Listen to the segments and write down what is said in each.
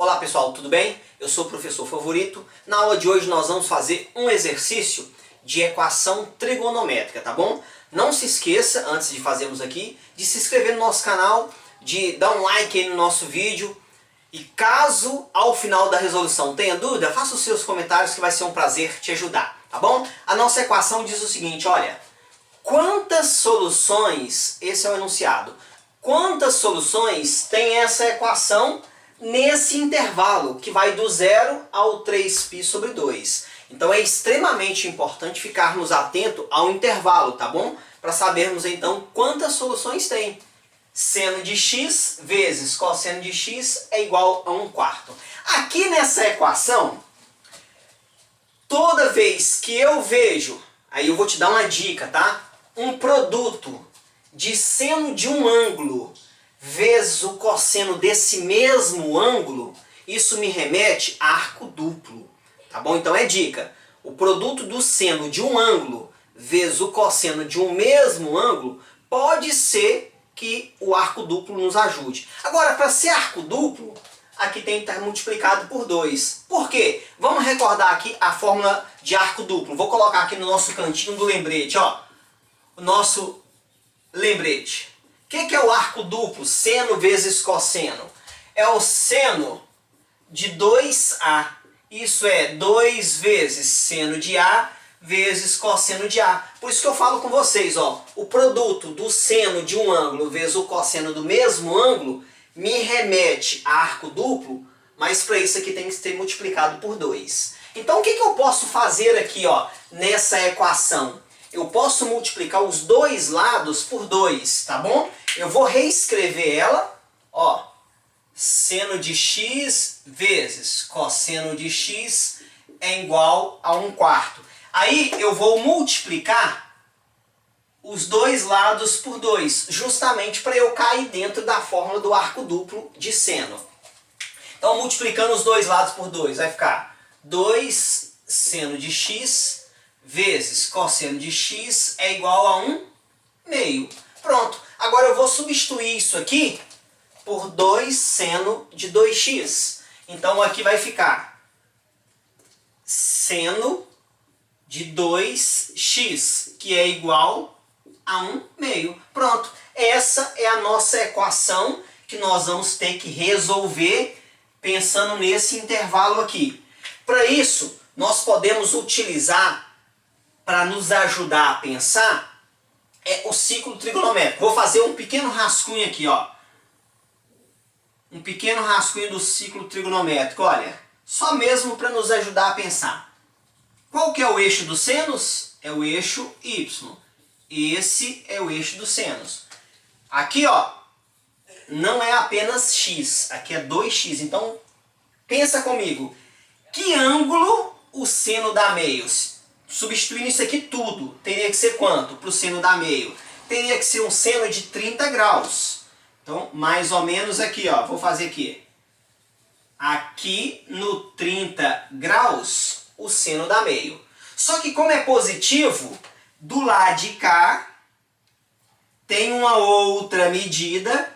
Olá pessoal, tudo bem? Eu sou o professor Favorito. Na aula de hoje nós vamos fazer um exercício de equação trigonométrica, tá bom? Não se esqueça, antes de fazermos aqui, de se inscrever no nosso canal, de dar um like aí no nosso vídeo. E caso ao final da resolução tenha dúvida, faça os seus comentários que vai ser um prazer te ajudar, tá bom? A nossa equação diz o seguinte, olha, quantas soluções, esse é o enunciado, quantas soluções tem essa equação nesse intervalo, que vai do 0 ao 3π sobre 2. Então é extremamente importante ficarmos atentos ao intervalo, tá bom? Para sabermos então quantas soluções tem. Seno de x vezes cosseno de x é igual a 1/4. Aqui nessa equação, toda vez que eu vejo, aí eu vou te dar uma dica, tá? Um produto de seno de um ângulo vezes o cosseno desse mesmo ângulo, isso me remete a arco duplo, tá bom? Então é dica, o produto do seno de um ângulo vezes o cosseno de um mesmo ângulo, pode ser que o arco duplo nos ajude. Agora, para ser arco duplo, aqui tem que estar multiplicado por 2. Por quê? Vamos recordar aqui a fórmula de arco duplo. Vou colocar aqui no nosso cantinho do lembrete, ó, o nosso lembrete. O que é o arco duplo? Seno vezes cosseno. É o seno de 2A. Isso é 2 vezes seno de A vezes cosseno de A. Por isso que eu falo com vocês, ó, o produto do seno de um ângulo vezes o cosseno do mesmo ângulo me remete a arco duplo, mas para isso aqui tem que ser multiplicado por 2. Então o que eu posso fazer aqui, ó, nessa equação? Eu posso multiplicar os dois lados por 2, tá bom? Eu vou reescrever ela, ó, seno de x vezes cosseno de x é igual a 1/4. Aí eu vou multiplicar os dois lados por 2, justamente para eu cair dentro da fórmula do arco duplo de seno. Então, multiplicando os dois lados por 2, vai ficar 2 seno de x vezes cosseno de x é igual a 1/2. Pronto. Agora eu vou substituir isso aqui por 2 seno de 2x. Então aqui vai ficar seno de 2x, que é igual a 1/2. Pronto. Essa é a nossa equação que nós vamos ter que resolver pensando nesse intervalo aqui. Para isso, nós podemos utilizar, para nos ajudar a pensar, o ciclo trigonométrico. Vou fazer um pequeno rascunho aqui, ó. Um pequeno rascunho do ciclo trigonométrico, olha. Só mesmo para nos ajudar a pensar. Qual que é o eixo dos senos? É o eixo Y. Esse é o eixo dos senos. Aqui, ó, não é apenas x. Aqui é 2x. Então, pensa comigo. Que ângulo o seno dá meio? Substituindo isso aqui tudo, teria que ser quanto para o seno dar meio? Teria que ser um seno de 30 graus. Então, mais ou menos aqui, ó, vou fazer aqui. Aqui no 30 graus, o seno dá meio. Só que como é positivo, do lado de cá tem uma outra medida,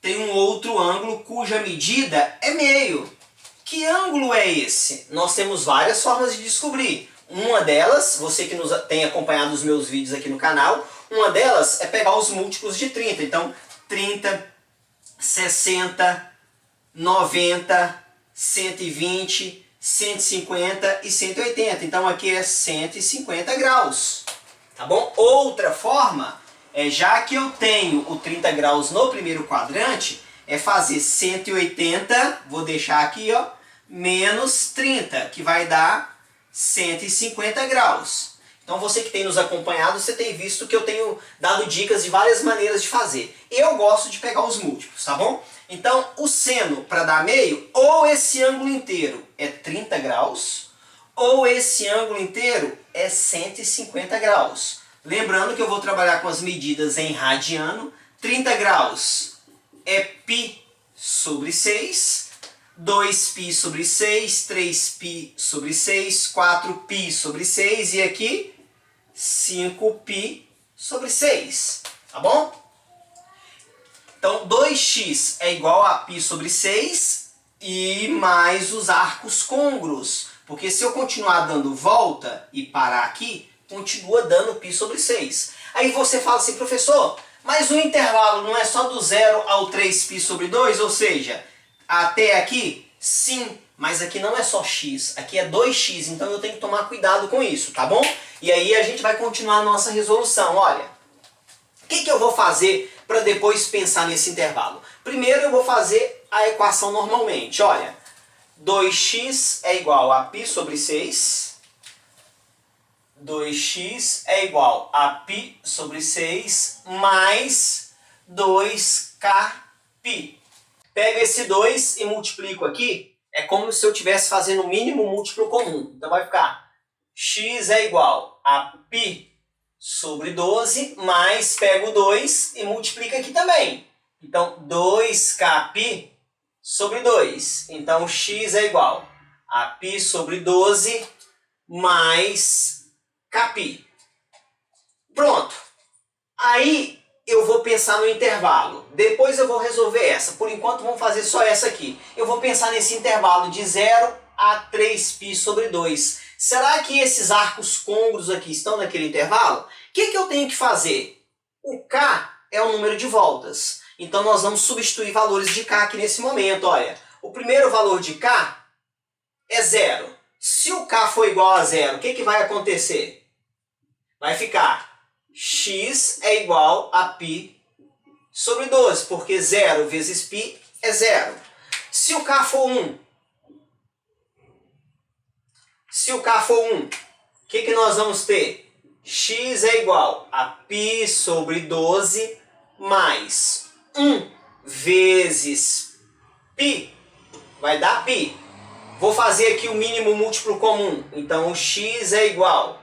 tem um outro ângulo cuja medida é meio. Que ângulo é esse? Nós temos várias formas de descobrir. Uma delas, você que tem acompanhado os meus vídeos aqui no canal, uma delas é pegar os múltiplos de 30. Então, 30, 60, 90, 120, 150 e 180. Então, aqui é 150 graus. Tá bom? Outra forma, já que eu tenho o 30 graus no primeiro quadrante, é fazer 180, vou deixar aqui, ó, menos 30, que vai dar 150 graus. Então você que tem nos acompanhado, você tem visto que eu tenho dado dicas de várias maneiras de fazer. Eu gosto de pegar os múltiplos, tá bom? Então o seno para dar meio, ou esse ângulo inteiro é 30 graus, ou esse ângulo inteiro é 150 graus. Lembrando que eu vou trabalhar com as medidas em radiano. 30 graus é π sobre 6, 2π sobre 6, 3π sobre 6, 4π sobre 6 e aqui 5π sobre 6, tá bom? Então 2x é igual a π sobre 6 e mais os arcos côngruos. Porque se eu continuar dando volta e parar aqui, continua dando π sobre 6. Aí você fala assim, professor, mas o intervalo não é só do 0 ao 3π sobre 2? Ou seja, até aqui? Sim, mas aqui não é só x, aqui é 2x, então eu tenho que tomar cuidado com isso, tá bom? E aí a gente vai continuar a nossa resolução. Olha, o que eu vou fazer para depois pensar nesse intervalo? Primeiro eu vou fazer a equação normalmente. Olha, 2x é igual a π sobre 6. 2x é igual a π sobre 6 mais 2kπ. Pego esse 2 e multiplico aqui. É como se eu estivesse fazendo o mínimo múltiplo comum. Então vai ficar x é igual a π sobre 12, mais pego 2 e multiplico aqui também. Então 2kπ sobre 2. Então x é igual a π sobre 12 mais kπ. Pronto. Aí eu vou pensar no intervalo. Depois eu vou resolver essa. Por enquanto vamos fazer só essa aqui. Eu vou pensar nesse intervalo de 0 a 3π sobre 2. Será que esses arcos côngruos aqui estão naquele intervalo? O que eu tenho que fazer? O k é o número de voltas. Então nós vamos substituir valores de k aqui nesse momento. Olha, o primeiro valor de k é 0. Se o k for igual a 0, o que vai acontecer? Vai ficar x é igual a π sobre 12, porque 0 vezes π é 0. Se o k for 1, o que nós vamos ter? X é igual a π sobre 12 mais 1 vezes π, vai dar π. Vou fazer aqui o mínimo múltiplo comum, então o x é igual,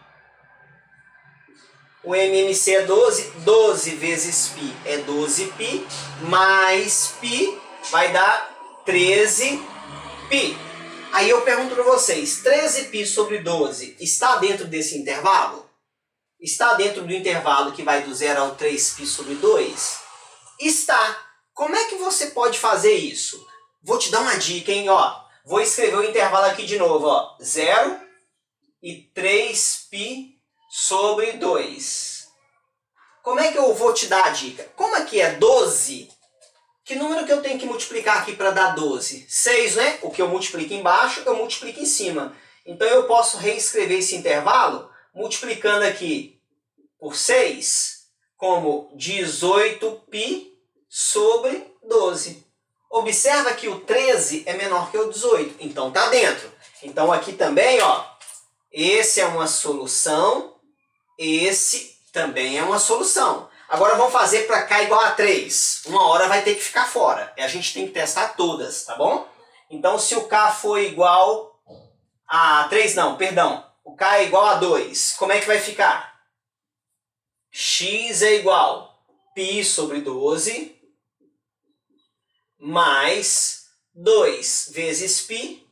o MMC é 12, 12 vezes π é 12π, mais π vai dar 13π. Aí eu pergunto para vocês, 13π sobre 12 está dentro desse intervalo? Está dentro do intervalo que vai do 0 ao 3π sobre 2? Está. Como é que você pode fazer isso? Vou te dar uma dica, hein? Ó, vou escrever o intervalo aqui de novo. Ó, 0 e 3π sobre 2. Como é que eu vou te dar a dica? Como aqui é 12, que número que eu tenho que multiplicar aqui para dar 12? 6, né? O que eu multiplico embaixo, eu multiplico em cima. Então eu posso reescrever esse intervalo multiplicando aqui por 6 como 18π sobre 12. Observa que o 13 é menor que o 18, então está dentro. Então aqui também, ó, esse é uma solução, esse também é uma solução. Agora vamos fazer para k igual a 3. Uma hora vai ter que ficar fora. E a gente tem que testar todas, tá bom? Então se o k for igual a 3, não, perdão. O k é igual a 2. Como é que vai ficar? X é igual a π sobre 12 mais 2 vezes π,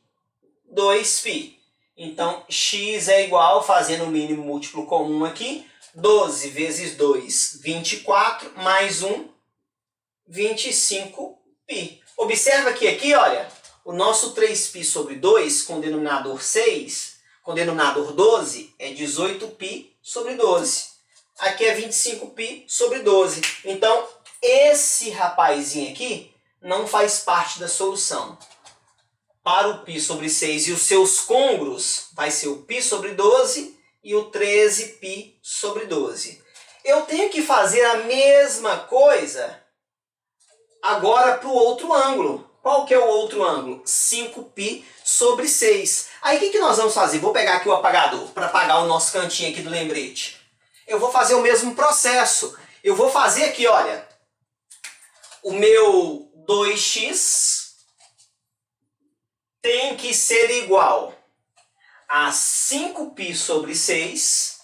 2π. Então, x é igual, fazendo o mínimo múltiplo comum aqui, 12 vezes 2, 24, mais 1, 25π. Observa que aqui, olha, o nosso 3π sobre 2, com denominador 6, com denominador 12, é 18π sobre 12. Aqui é 25π sobre 12. Então, esse rapazinho aqui não faz parte da solução. Para o π sobre 6 e os seus côngruos, vai ser o π sobre 12 e o 13π sobre 12. Eu tenho que fazer a mesma coisa agora para o outro ângulo. Qual que é o outro ângulo? 5π sobre 6. Aí o que nós vamos fazer? Vou pegar aqui o apagador para apagar o nosso cantinho aqui do lembrete. Eu vou fazer o mesmo processo. Eu vou fazer aqui, olha, o meu 2x tem que ser igual a 5π sobre 6,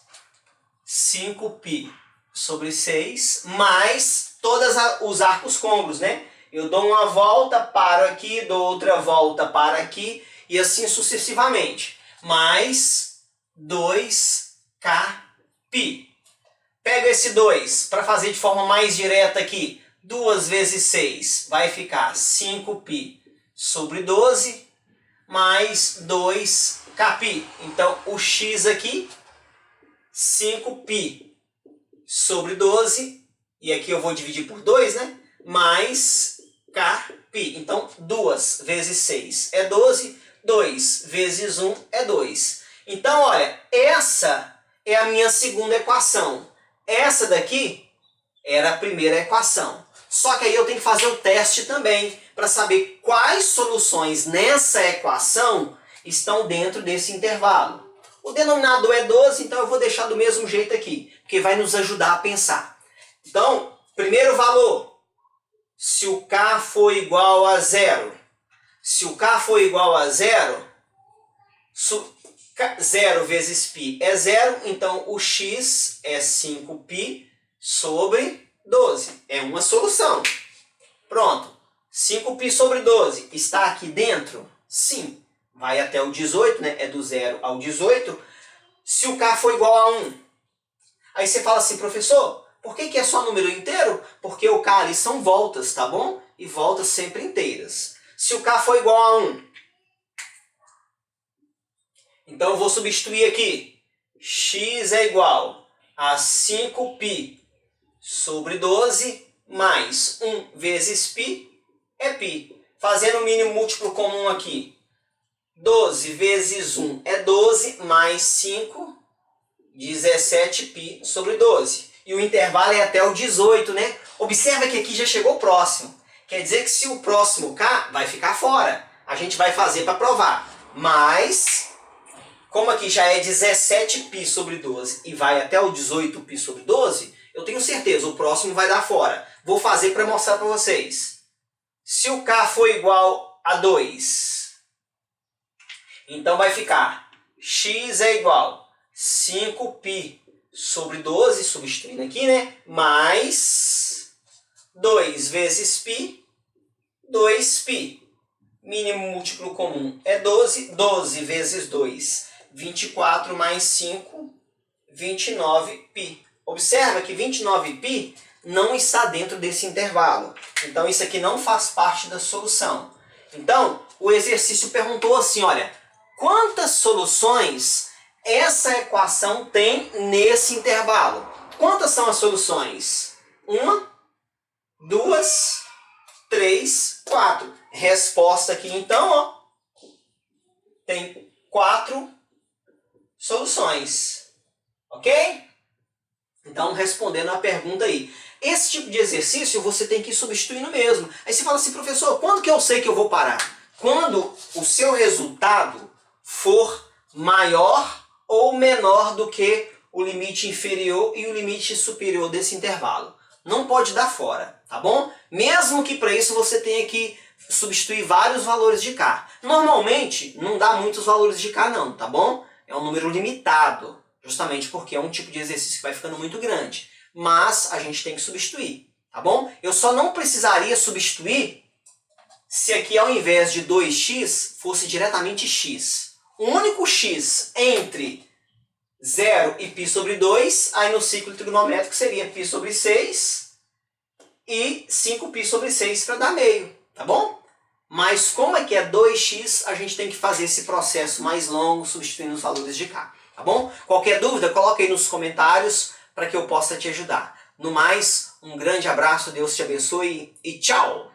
5π sobre 6, mais todos os arcos côngruos, né? Eu dou uma volta, paro aqui, dou outra volta, paro aqui, e assim sucessivamente. Mais 2kπ. Pego esse 2 para fazer de forma mais direta aqui. 2 vezes 6 vai ficar 5π sobre 12 mais 2kπ. Então, o x aqui, 5π sobre 12, e aqui eu vou dividir por 2, né? Mais kπ. Então, 2 vezes 6 é 12, 2 vezes 1 é 2. Então, olha, essa é a minha segunda equação. Essa daqui era a primeira equação. Só que aí eu tenho que fazer o teste também, para saber quais soluções nessa equação estão dentro desse intervalo. O denominador é 12, então eu vou deixar do mesmo jeito aqui, porque vai nos ajudar a pensar. Então, primeiro valor, se o k for igual a 0. Se o k for igual a 0, 0 vezes π é 0, então o x é 5π sobre 12. É uma solução. Pronto. 5π sobre 12 está aqui dentro? Sim. Vai até o 18, né? É do 0 ao 18. Se o k for igual a 1. Aí você fala assim, professor, por que é só número inteiro? Porque o k ali são voltas, tá bom? E voltas sempre inteiras. Se o k for igual a 1. Então eu vou substituir aqui. X é igual a 5π sobre 12 mais 1 vezes π é π. Fazendo o mínimo múltiplo comum aqui. 12 vezes 1 é 12, mais 5, 17π sobre 12. E o intervalo é até o 18, né? Observa que aqui já chegou próximo. Quer dizer que se o próximo k vai ficar fora, a gente vai fazer para provar. Mas, como aqui já é 17π sobre 12 e vai até o 18π sobre 12, eu tenho certeza, o próximo vai dar fora. Vou fazer para mostrar para vocês. Se o k for igual a 2, então vai ficar x é igual a 5π sobre 12, substituindo aqui, né? Mais 2 vezes π, 2π. Mínimo múltiplo comum é 12. 12 vezes 2, 24 mais 5, 29π. Observa que 29π não está dentro desse intervalo. Então, isso aqui não faz parte da solução. Então, o exercício perguntou assim, olha, quantas soluções essa equação tem nesse intervalo? Quantas são as soluções? 1, 2, 3, 4. Resposta aqui, então, ó, tem 4 soluções. Ok? Então, respondendo a pergunta aí. Esse tipo de exercício você tem que ir substituindo mesmo. Aí você fala assim, professor, quando que eu sei que eu vou parar? Quando o seu resultado for maior ou menor do que o limite inferior e o limite superior desse intervalo. Não pode dar fora, tá bom? Mesmo que para isso você tenha que substituir vários valores de k. Normalmente, não dá muitos valores de k não, tá bom? É um número limitado, justamente porque é um tipo de exercício que vai ficando muito grande. Mas a gente tem que substituir, tá bom? Eu só não precisaria substituir se aqui ao invés de 2x fosse diretamente x. O único x entre 0 e π sobre 2, aí no ciclo trigonométrico seria π sobre 6 e 5π sobre 6 para dar meio, tá bom? Mas como é que é 2x, a gente tem que fazer esse processo mais longo, substituindo os valores de k, tá bom? Qualquer dúvida, coloca aí nos comentários para que eu possa te ajudar. No mais, um grande abraço, Deus te abençoe e tchau!